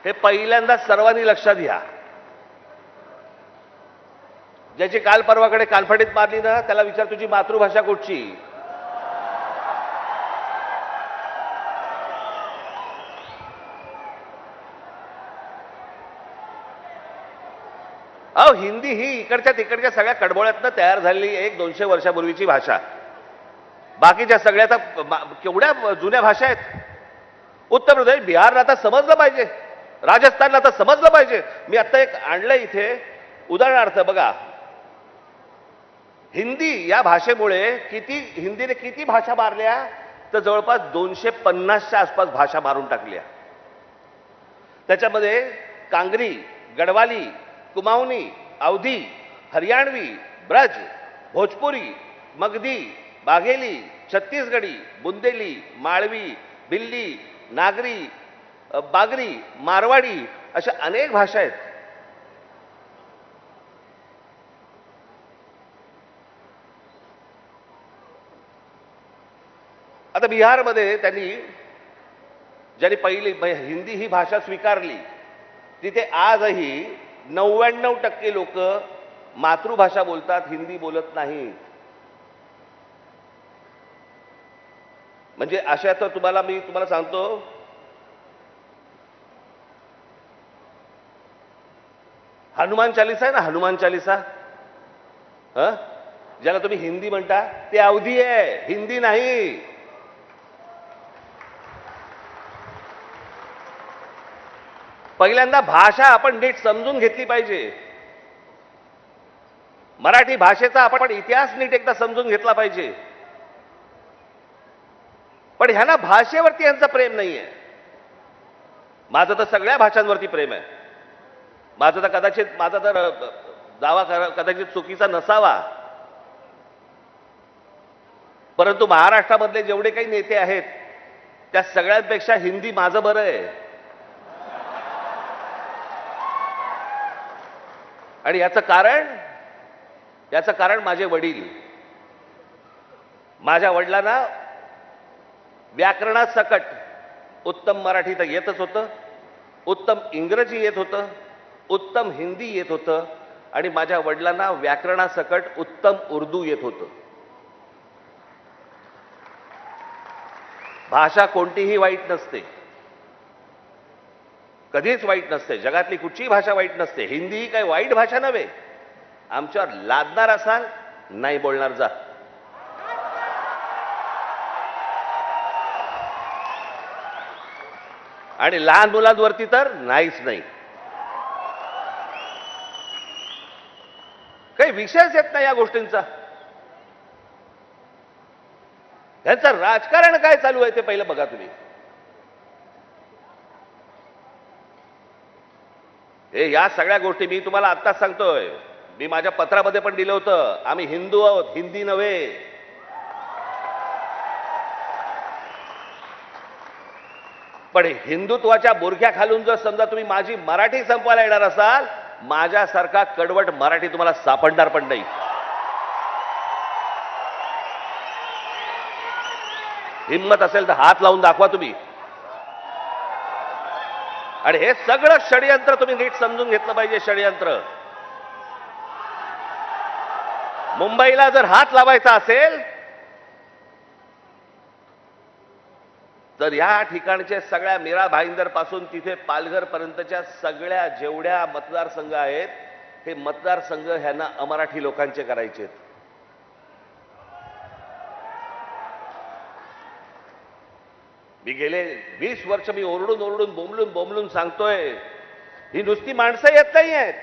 हे पहिल्यांदा सर्वांनी लक्षात घ्या. ज्याची काल परवाकडे कानफडीत मारली ना त्याला विचार तुझी मातृभाषा कुठची. अहो हिंदी ही इकडच्या तिकडच्या सगळ्या कडबोळ्यातनं तयार झालेली 100-200 वर्षापूर्वीची भाषा. बाकीच्या सगळ्या तर केवढ्या जुन्या भाषा आहेत. उत्तर प्रदेश बिहारला आता समजलं पाहिजे, राजस्थानला आता समजलं पाहिजे. मी आता एक आणलंय इथे उदाहरणार्थ बघा. हिंदी या भाषेमुळे हिंदीने किती भाषा मारल्या तर जवळपास 250च्या आसपास भाषा मारून टाकल्या. त्याच्यामध्ये कांगरी, गढवाली, कुमाऊनी, अवधी, हरियाणवी, ब्रज, भोजपुरी, मगधी, बाघेली, छत्तीसगडी, बुंदेली, माळवी, भिल्ली, नागरी, बागरी, मारवाडी अशा अनेक भाषा आहेत. आता बिहारमध्ये ज्यांनी पहिली हिंदी ही भाषा स्वीकारली तिथे आजही 99% लोक मातृभाषा बोलतात, हिंदी बोलत नाहीत. म्हणजे अशा तर मी तुम्हाला सांगतो, हनुमान चालीसा आहे ना, हनुमान चालीसा ज्याला तुम्ही हिंदी म्हणता ते अवधी आहे, हिंदी नाही. पहिल्यांदा भाषा आपण नीट समजून घेतली पाहिजे. मराठी भाषेचा आपण इतिहास नीट एकदा समजून घेतला पाहिजे. पण ह्यांना भाषेवरती यांचं प्रेम नाहीये. माझं तर सगळ्या भाषांवरती प्रेम आहे. माझा तर दावा कदाचित चुकीचा नसावा, परंतु महाराष्ट्रामधले जेवढे काही नेते आहेत त्या सगळ्यांपेक्षा हिंदी माझं बरं आहे. आणि याचं कारण माझे वडील. माझ्या वडिलांना व्याकरणात सकट उत्तम मराठी तर येतच होतं, उत्तम इंग्रजी येत होतं, उत्तम हिंदी येत होतं आणि माझ्या वडिलांना व्याकरणासकट उत्तम उर्दू येत होतं. भाषा कोणतीही वाईट नसते, कधीच वाईट नसते. जगातली कुठचीही भाषा वाईट नसते. हिंदी ही काही वाईट भाषा नव्हे. आमच्यावर लादणार असाल, नाही बोलणार जा. आणि लहान मुलांवरती तर नाहीच नाही. काही विषयच येत नाही या गोष्टींचा. त्यांचं राजकारण काय चालू आहे ते पहिलं बघा तुम्ही. या सगळ्या गोष्टी मी तुम्हाला आत्ताच सांगतोय. मी माझ्या पत्रामध्ये पण दिलं होतं, आम्ही हिंदू आहोत, हिंदी नव्हे. पण हिंदुत्वाच्या बुरख्या खालून जर समजा तुम्ही माझी मराठी संपवायला येणार असाल, माझ्यासारखा कडवट मराठी तुम्हाला सापडणार पण नाही. हिम्मत असेल तर हात लावून दाखवा तुम्ही. आणि हे सगळं षडयंत्र तुम्ही नीट समजून घेतलं पाहिजे. षडयंत्र मुंबईला जर हात लावायचा असेल तर या ठिकाणच्या सगळ्या मीरा भाईंदर पासून तिथे पालघर पर्यंतच्या सगळ्या जेवढ्या मतदारसंघ आहेत हे मतदारसंघ ह्यांना अमराठी लोकांचे करायचे आहेत. मी गेले 20 वर्ष मी ओरडून बोंबलून सांगतोय, ही नुसती माणसं येत नाही आहेत.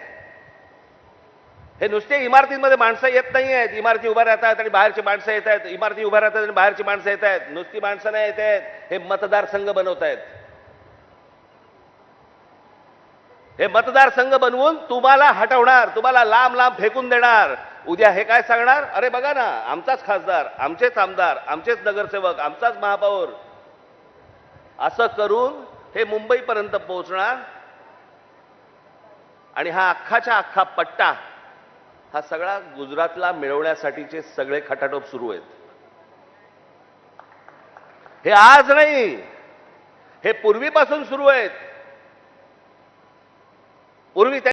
हे नुसते इमारतींमध्ये माणसं येत नाही आहेत. इमारती उभ्या राहतात आणि बाहेरची माणसं येत आहेत. इमारती उभ्या राहतात आणि बाहेरची माणसं येत आहेत. नुसती माणसं नाही येत आहेत. हे मतदारसंघ बनवत आहेत. हे मतदारसंघ बनवून तुम्हाला हटवणार, तुम्हाला लांब लांब फेकून देणार. उद्या हे काय सांगणार, अरे बघा ना आमचाच खासदार, आमचेच आमदार, आमचेच नगरसेवक, आमचाच महापौर. असं करून हे मुंबईपर्यंत पोहोचणार. आणि हा अख्खाच्या अख्खा पट्टा हा सगळा गुजरातला मिळवण्यासाठीचे सगळे खटाटोप सुरू आहेत. हे आज नाही, हे पूर्वीपासून सुरू आहेत. पूर्वी